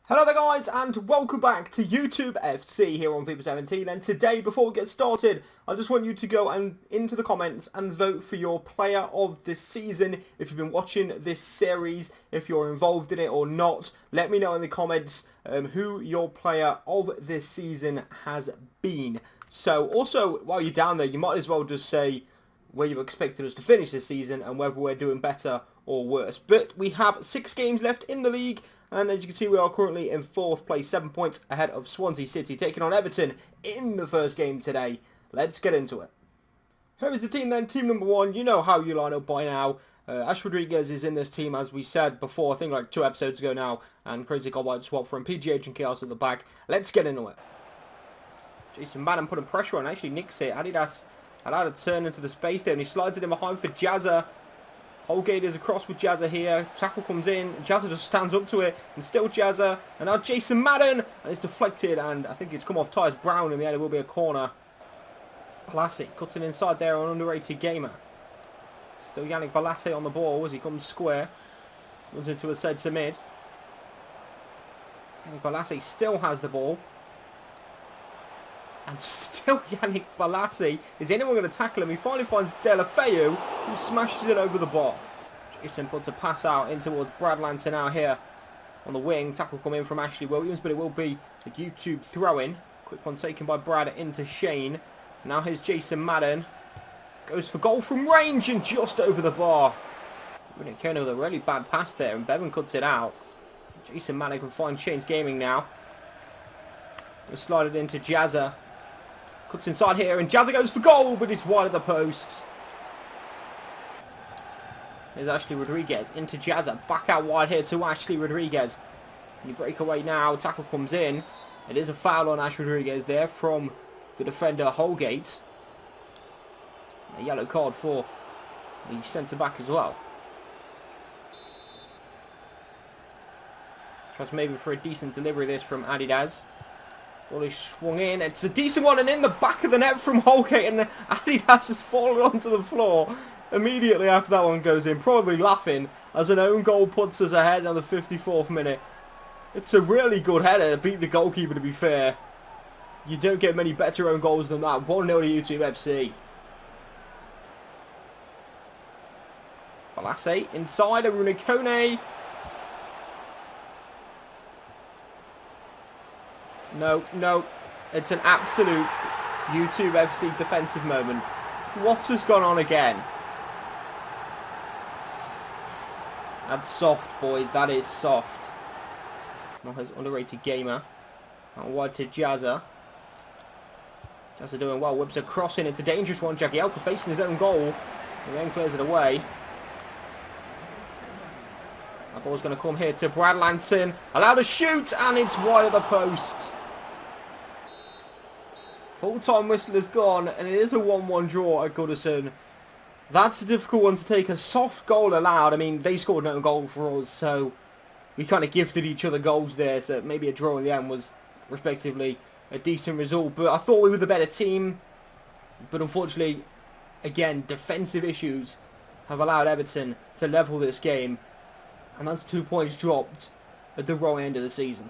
Hello there guys, and welcome back to YouTube FC here on FIFA 17. And today, before we get started, I just want you to go into the comments and vote for your player of the season. If you've been watching this series, if you're involved in it or not, let me know in the comments who your player of this season has been. So also, while you're down there, you might as well just say where you expected us to finish this season and whether we're doing better or worse. But we have 6 games left in the league. And as you can see, we are currently in 4th place, 7 points ahead of Swansea City, taking on Everton in the first game today. Let's get into it. Here is the team then. Team number 1, you know how you line up by now. Ash Rodriguez is in this team, as we said before, I think like 2 episodes ago now. And Crazy Goldwhite swap from PGH and Chaos at the back. Let's get into it. Jason Madden putting pressure on, actually nicks it. Adidas allowed to turn into the space there, and he slides it in behind for Jazza. Holgate is across with Jazza here. Tackle comes in. Jazza just stands up to it. And still Jazza. And now Jason Madden. And it's deflected. And I think it's come off Tyus Brown. In the end, it will be a corner. Balassi cuts it inside there on underrated gamer. Still Yannick Balassi on the ball as he comes square. Runs into a centre mid. Yannick Balassi still has the ball. And still Yannick Balassi. Is anyone going to tackle him? He finally finds Delafeu, who smashes it over the bar. Jason puts a pass out in towards Brad Lanton out here on the wing. Tackle come in from Ashley Williams, but it will be the YouTube throw-in. Quick one taken by Brad into Shane. Now here's Jason Madden. Goes for goal from range and just over the bar. Really came with a really bad pass there, and Bevan cuts it out. Jason Madden can find Shane's gaming now. We slide it into Jazza. Cuts inside here, and Jazza goes for goal, but it's wide of the post. There's Ashley Rodriguez into Jazza. Back out wide here to Ashley Rodriguez. Can you break away now? Tackle comes in. It is a foul on Ashley Rodriguez there from the defender Holgate. A yellow card for the centre back as well. Tries maybe for a decent delivery this from Adidas. Ball is swung in. It's a decent one, and in the back of the net from Holgate, and Adidas has fallen onto the floor immediately after that one goes in, probably laughing as an own goal puts us ahead on the 54th minute. It's a really good header to beat the goalkeeper, to be fair. You don't get many better own goals than that. 1-0 to YouTube FC. Balassi inside, Aruna Kone. No, it's an absolute YouTube FC defensive moment. What has gone on again? That's soft, boys. That is soft. Now his underrated gamer. Out wide to Jazza. Jazza doing well. Whips a cross in. It's a dangerous one. Jagielka facing his own goal. And then clears it away. That ball's going to come here to Brad Lanton. Allowed to shoot, and it's wide of the post. Full-time whistle is gone, and it is a 1-1 draw at Goodison. That's a difficult one to take. A soft goal allowed. I mean, they scored no goal for us, so we kind of gifted each other goals there. So maybe a draw in the end was, respectively, a decent result. But I thought we were the better team. But unfortunately, again, defensive issues have allowed Everton to level this game. And that's 2 points dropped at the wrong end of the season.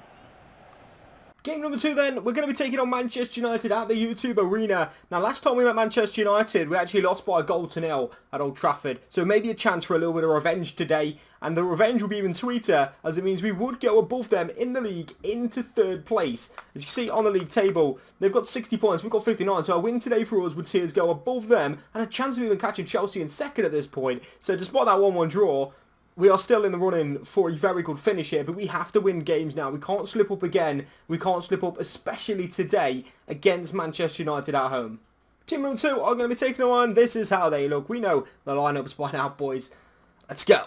Game number 2 then, we're going to be taking on Manchester United at the YouTube Arena. Now last time we met Manchester United, we actually lost by 1-0 at Old Trafford. So maybe a chance for a little bit of revenge today. And the revenge will be even sweeter, as it means we would go above them in the league into 3rd place. As you can see on the league table, they've got 60 points, we've got 59. So a win today for us would see us go above them, and a chance of even catching Chelsea in 2nd at this point. So despite that 1-1 draw, we are still in the running for a very good finish here, but we have to win games now. We can't slip up again. We can't slip up, especially today, against Manchester United at home. Team number 2 are going to be taking on. This is how they look. We know the lineups by now, boys. Let's go.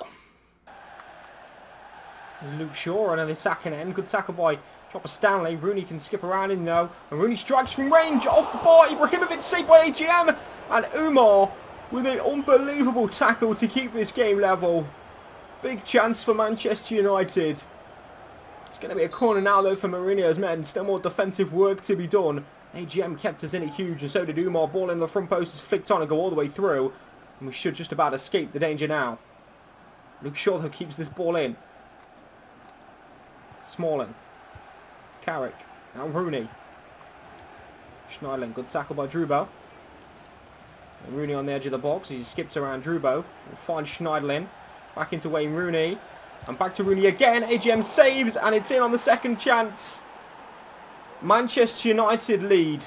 Luke Shaw on the second end. Good tackle by Chopper Stanley. Rooney can skip around in though. And Rooney strikes from range off the bar. Ibrahimovic saved by AGM. And Umar with an unbelievable tackle to keep this game level. Big chance for Manchester United. It's going to be a corner now though for Mourinho's men. Still more defensive work to be done. AGM kept us in it huge, and so did Umar. Ball in the front post is flicked on and go all the way through. And we should just about escape the danger now. Luke Shaw though keeps this ball in. Smalling. Carrick. Now Rooney. Schneiderlin. Good tackle by Drubo. And Rooney on the edge of the box. He skips around Drubo. We'll find Schneiderlin. Back into Wayne Rooney. And back to Rooney again. AGM saves. And it's in on the second chance. Manchester United lead.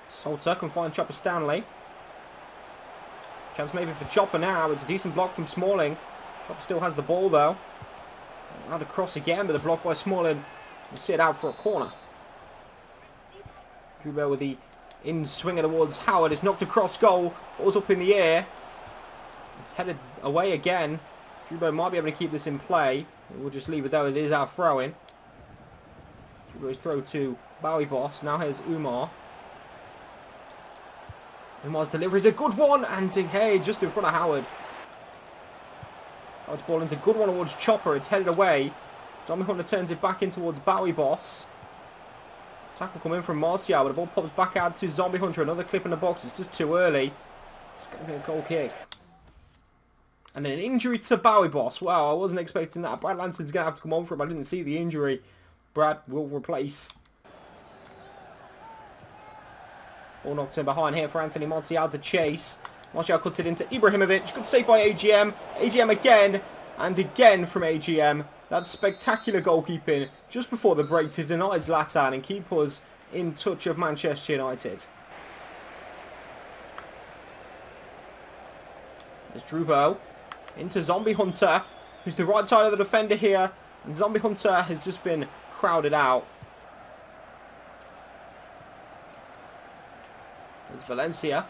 Salter can find Chopper Stanley. Chance maybe for Chopper now. It's a decent block from Smalling. Chopper still has the ball though. Out across again, but the block by Smalling will sit out for a corner. Drubo with the in swinger towards Howard. It's knocked across goal. Ball's up in the air. It's headed away again. Drubo might be able to keep this in play. We'll just leave it though. It is our throw-in. Drubo's throw to Bowie Boss. Now here's Umar. Umar's delivery is a good one, and hey, just in front of Howard. Howard's ball into a good one towards Chopper. It's headed away. Zombie Hunter turns it back in towards Bowie Boss. Tackle coming from Martial, but the ball pops back out to Zombie Hunter. Another clip in the box. It's just too early. It's going to be a goal kick. And an injury to Bowie Boss. Wow, I wasn't expecting that. Brad Lanson's going to have to come on for him. I didn't see the injury. Brad will replace. All knocked in behind here for Anthony Martial to chase. Martial cuts it into Ibrahimovic. Good save by AGM. AGM again. And again from AGM. That's spectacular goalkeeping just before the break to deny Zlatan and keep us in touch of Manchester United. There's Drubo. Into Zombie Hunter, who's the right side of the defender here. And Zombie Hunter has just been crowded out. There's Valencia.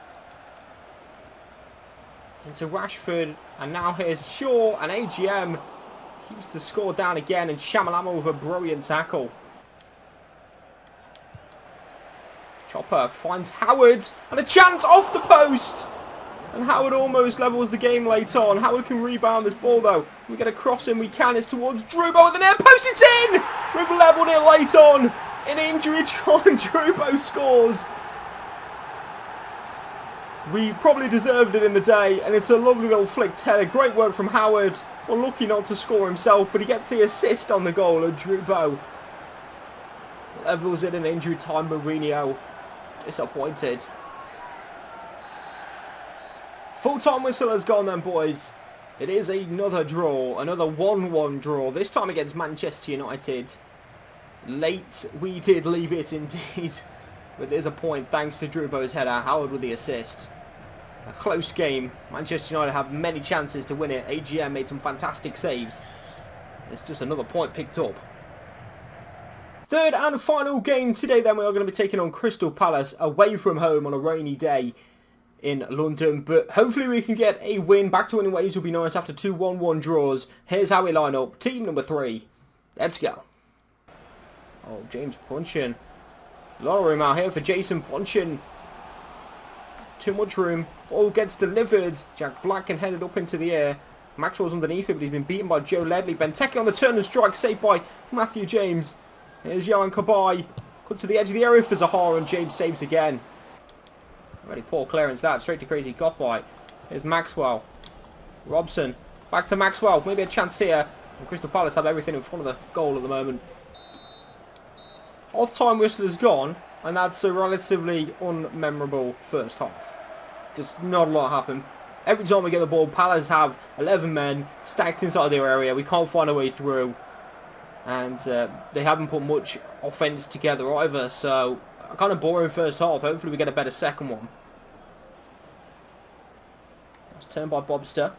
Into Rashford. And now here's Shaw. And AGM keeps the score down again. And Shamalama with a brilliant tackle. Chopper finds Howard. And a chance off the post. And Howard almost levels the game late on. Howard can rebound this ball though. We get a cross in, we can. It's towards Drubo with the near post. It's in! We've levelled it late on. In injury time, Drubo scores. We probably deserved it in the day, and it's a lovely little flicked header. Great work from Howard. Unlucky not to score himself, but he gets the assist on the goal of Drubo. Levels it in injury time, Mourinho. Disappointed. Full-time whistle has gone then, boys. It is another draw, another 1-1 draw. This time against Manchester United. Late, we did leave it indeed. But there's a point thanks to Drubo's header. Howard with the assist. A close game. Manchester United have many chances to win it. AGM made some fantastic saves. It's just another point picked up. Third and final game today then. We are going to be taking on Crystal Palace away from home on a rainy day in London, but hopefully we can get a win. Back to winning ways will be nice after two 1-1 draws. Here's how we line up. Team number 3. Let's go. Oh, James Punchin. A lot of room out here for Jason Punchin. Too much room. All gets delivered. Jack Black can head it up into the air. Maxwell's underneath it, but he's been beaten by Joe Ledley. Benteke on the turn and strike, saved by Matthew James. Here's Johan Kabay. Cut to the edge of the area for Zaha, and James saves again. Very poor clearance that. Straight to crazy Gopite. Here's Maxwell. Robson. Back to Maxwell. Maybe a chance here. And Crystal Palace have everything in front of the goal at the moment. Half-time whistle is gone. And that's a relatively unmemorable first half. Just not a lot happened. Every time we get the ball, Palace have 11 men stacked inside their area. We can't find a way through. And they haven't put much offence together either. So a kind of boring first half. Hopefully we get a better second one. That's turned by Bobster.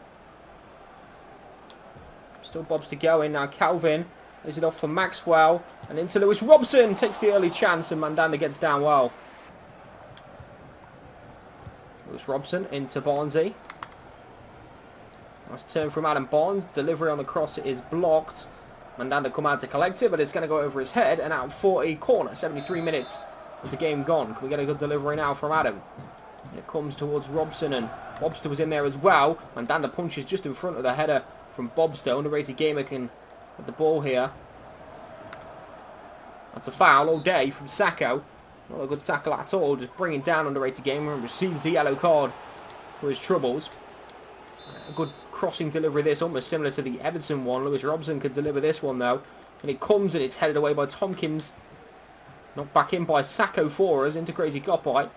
Still Bobster going. Now Calvin is it off for Maxwell. And into Lewis Robson. Takes the early chance and Mandanda gets down well. Lewis Robson into Barnesy. Nice turn from Adam Barnes. Delivery on the cross is blocked. Mandanda come out to collect it, but it's going to go over his head and out for a corner. 73 minutes of the game gone. Can we get a good delivery now from Adam? And it comes towards Robson, and Bobster was in there as well. Mandanda punches just in front of the header from Bobster. Underrated gamer can have the ball here. That's a foul all day from Sacco. Not a good tackle at all. Just bringing down underrated gamer and receives the yellow card for his troubles. A good crossing delivery this, almost similar to the Everton one. Lewis Robson could deliver this one though. And it comes and it's headed away by Tompkins. Knocked back in by Sacco for us, integrated got by.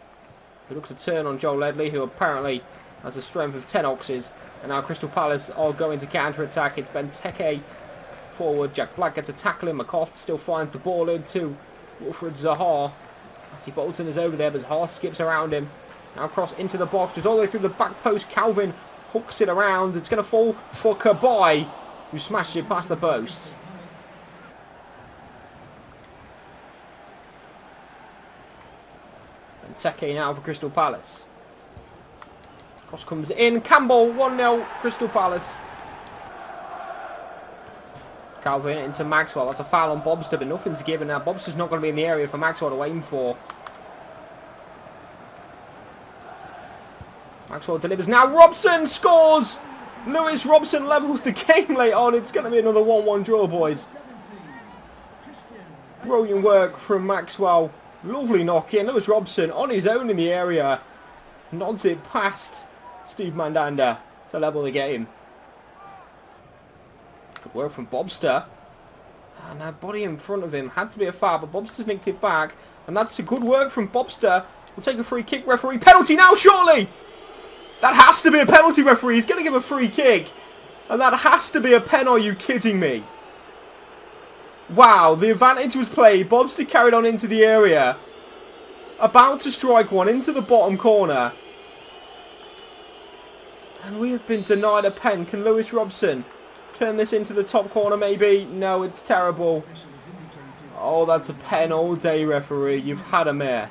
He looks to turn on Joel Ledley, who apparently has a strength of 10 oxes. And now Crystal Palace are going to counter-attack. It's Benteke forward. Jack Black gets a tackle in. McCoth still finds the ball into Wilfred Zaha. Matty Bolton is over there, but Zaha skips around him. Now cross into the box, just all the way through the back post. Calvin hooks it around. It's going to fall for Kabai, who smashed it past the post. Benteke now for Crystal Palace. Cross comes in. Campbell, 1-0, Crystal Palace. Calvin into Maxwell. That's a foul on Bobster, but nothing's given now. Bobster's not going to be in the area for Maxwell to aim for. Maxwell delivers now. Robson scores! Lewis Robson levels the game late on. It's going to be another 1-1 draw, boys. Brilliant work from Maxwell. Lovely knock in. Lewis Robson on his own in the area. Nods it past Steve Mandanda to level the game. Good work from Bobster. And a body in front of him. Had to be a foul, but Bobster's nicked it back. And that's a good work from Bobster. We'll take a free kick, referee. Penalty now, surely! That has to be a penalty, referee. He's going to give a free kick. And that has to be a pen. Are you kidding me? Wow, the advantage was played. Bobster carried on into the area. About to strike one into the bottom corner. And we have been denied a pen. Can Lewis Robson turn this into the top corner maybe? No, it's terrible. Oh, that's a pen all day, referee. You've had a mare.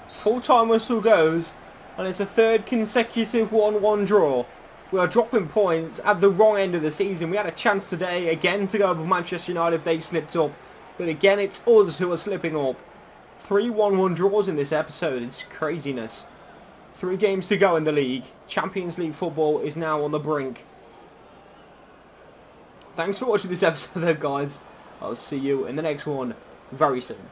Full-time whistle goes, and it's a third consecutive 1-1 draw. We are dropping points at the wrong end of the season. We had a chance today again to go with Manchester United if they slipped up. But again, it's us who are slipping up. 3 1-1 draws in this episode. It's craziness. 3 games to go in the league. Champions League football is now on the brink. Thanks for watching this episode though, guys. I'll see you in the next one very soon.